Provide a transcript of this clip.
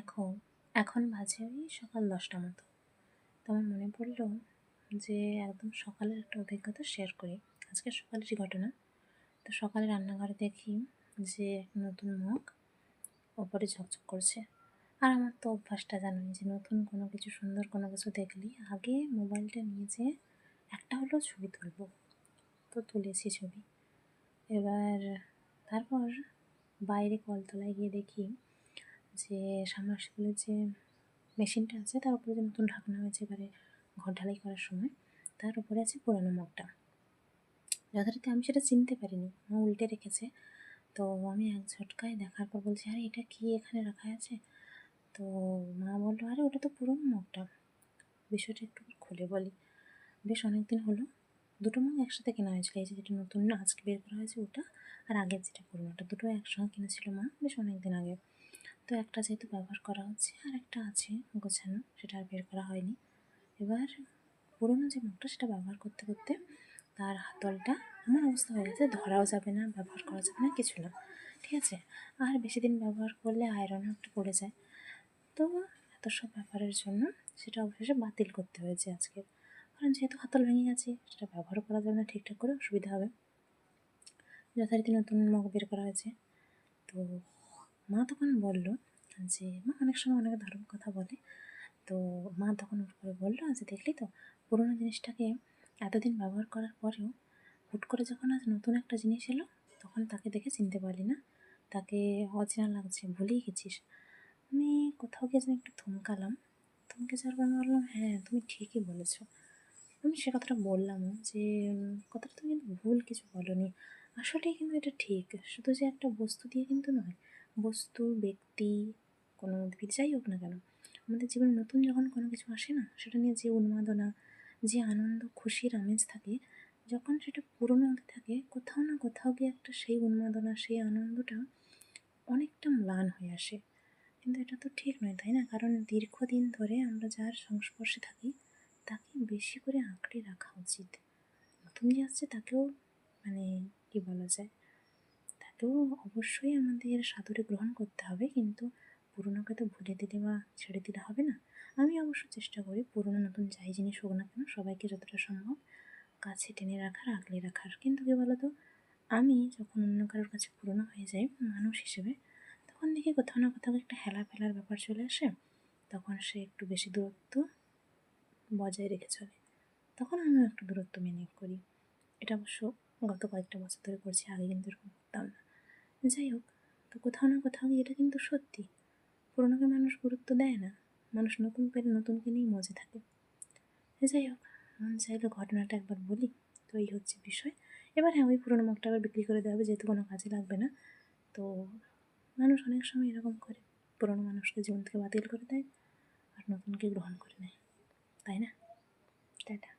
দেখো, এখন বাজে ওই সকাল 10টা মতো। তো আমার মনে পড়লো যে একদম সকালের একটা অভিজ্ঞতা শেয়ার করি। আজকে সকালেরই ঘটনা। তো সকালে রান্নাঘরে দেখি যে নতুন মগ ওপরে ঝকঝক করছে। আর আমার তো অভ্যাসটা জানোই যে নতুন কোনো কিছু, সুন্দর কোনো কিছু দেখলেই আগে মোবাইলটা নিয়ে যেয়ে একটা হলেও ছবি তুলবো। তো তুলেছি ছবি। এবার তারপর বাইরে কলতলায় গিয়ে দেখি যে সাবমার্সিবলের যে মেশিনটা আছে তার উপরে যে নতুন ঢাকনা হয়েছে এবারে ঘর ঢালাই করার সময়, তার উপরে আছে পুরানো মগটা। যথারীতি আমি সেটা চিনতে পারিনি, মা উল্টে রেখেছে। তো আমি এক ঝটকায় দেখার পর বলছি, আরে এটা কি এখানে রাখা আছে? তো মা বললো, আরে ওটা তো পুরনো মগটা। বিষয়টা একটু খুলে বলি। বেশ অনেক দিন হলো দুটো মগ একসাথে কেনা হয়েছিল, এই যে যেটা নতুন আজকে বের করা হয়েছে ওটা, আর আগের যেটা পুরোনোটা, দুটো একসঙ্গে কিনেছিল মা বেশ অনেক দিন আগে। তো একটা যেহেতু ব্যবহার করা হচ্ছে আর একটা আছে গোছানো, সেটা আর বের করা হয়নি। এবার পুরোনো যে মুখটা সেটা ব্যবহার করতে করতে তার হাতলটা এমন অবস্থা হয়ে গেছে, ধরাও যাবে না, ব্যবহার করা যাবে না, কিছু না। ঠিক আছে, আর বেশি দিন ব্যবহার করলে আয়রনও একটু পড়ে যায়। তো এত সব ব্যাপারের জন্য সেটা অবশেষে বাতিল করতে হয়েছে আজকে। কারণ যেহেতু হাতল ভেঙে গেছে, সেটা ব্যবহারও করা যাবে না ঠিকঠাক করে, অসুবিধা হবে। যথারীতি নতুন মগ বের করা হয়েছে। তো মা তখন বলল যে, মা অনেক সময় অনেক ধারণ কথা বলে। তো মা তখন হুট করে বললো যে, দেখলি তো পুরোনো জিনিসটাকে এতদিন ব্যবহার করার পরেও হুট করে যখন আজ নতুন একটা জিনিস এলো তখন তাকে দেখে চিনতে পারলি না, তাকে অচেনা লাগছে, ভুলেই গেছিস। আমি কোথাও গিয়ে যেন একটু থমকালাম। থমকে যাওয়ার পর আমি বললাম, হ্যাঁ তুমি ঠিকই বলেছো। আমি সে কথাটা বললামও যে কথাটা তুমি কিন্তু ভুল কিছু বলোনি, আসলেই কিন্তু এটা ঠিক। শুধু যে একটা বস্তু দিয়ে কিন্তু নয়, বস্তু, ব্যক্তি, কোনো উদ্ভিদ যাই হোক না কেন, আমাদের জীবনে নতুন যখন কোনো কিছু আসে না, সেটা নিয়ে যে উন্মাদনা, যে আনন্দ, খুশির আমেজ থাকে, যখন সেটা পুরনো হতে থাকে কোথাও না কোথাও গিয়ে একটা সেই উন্মাদনা, সেই আনন্দটা অনেকটা ম্লান হয়ে আসে। কিন্তু এটা তো ঠিক নয়, তাই না? কারণ দীর্ঘদিন ধরে আমরা যার সংস্পর্শে থাকি তাকে বেশি করে আঁকড়ে রাখা উচিত। নতুন যে আসছে তাকেও, মানে কি বলা যায়, তাকেও অবশ্যই আমাদের সাদরে গ্রহণ করতে হবে, কিন্তু পুরোনোকে তো ভুলে দিলে বা ছেড়ে দিলে হবে না। আমি অবশ্য চেষ্টা করি পুরোনো নতুন যাই জিনিস হোক না কেন সবাইকে যতটা সম্ভব কাছে টেনে রাখার, আগলে রাখার। কিন্তু কী বলতো, আমি যখন অন্য কারোর কাছে পুরোনো হয়ে যাই মানুষ হিসেবে, তখন দেখি কোথাও না কোথাও একটা হেলা ফেলার ব্যাপার চলে আসে। তখন সে একটু বেশি দূরত্ব বজায় রেখে চলে, তখন আমিও একটু দূরত্ব মেনে করি। এটা অবশ্য গত কয়েকটা বছর ধরে করছি, আগে কিন্তু এরকম করতাম না। যাই হোক, তো কোথাও না কোথাও গিয়ে এটা কিন্তু সত্যি, পুরোনোকে মানুষ গুরুত্ব দেয় না, মানুষ নতুন পেলে নতুনকে নিয়েই মজে থাকে। যাই হোক, মন চাইলে ঘটনাটা একবার বলি। তো এই হচ্ছে বিষয়। এবার হ্যাঁ, ওই পুরোনো মুখটা আবার বিক্রি করে দেওয়া হবে, যেহেতু কোনো কাজে লাগবে না। তো মানুষ অনেক সময় এরকম করে, পুরোনো মানুষকে জীবন থেকে বাতিল করে দেয় আর নতুনকে গ্রহণ করে নেয়, তাই না? টাটা।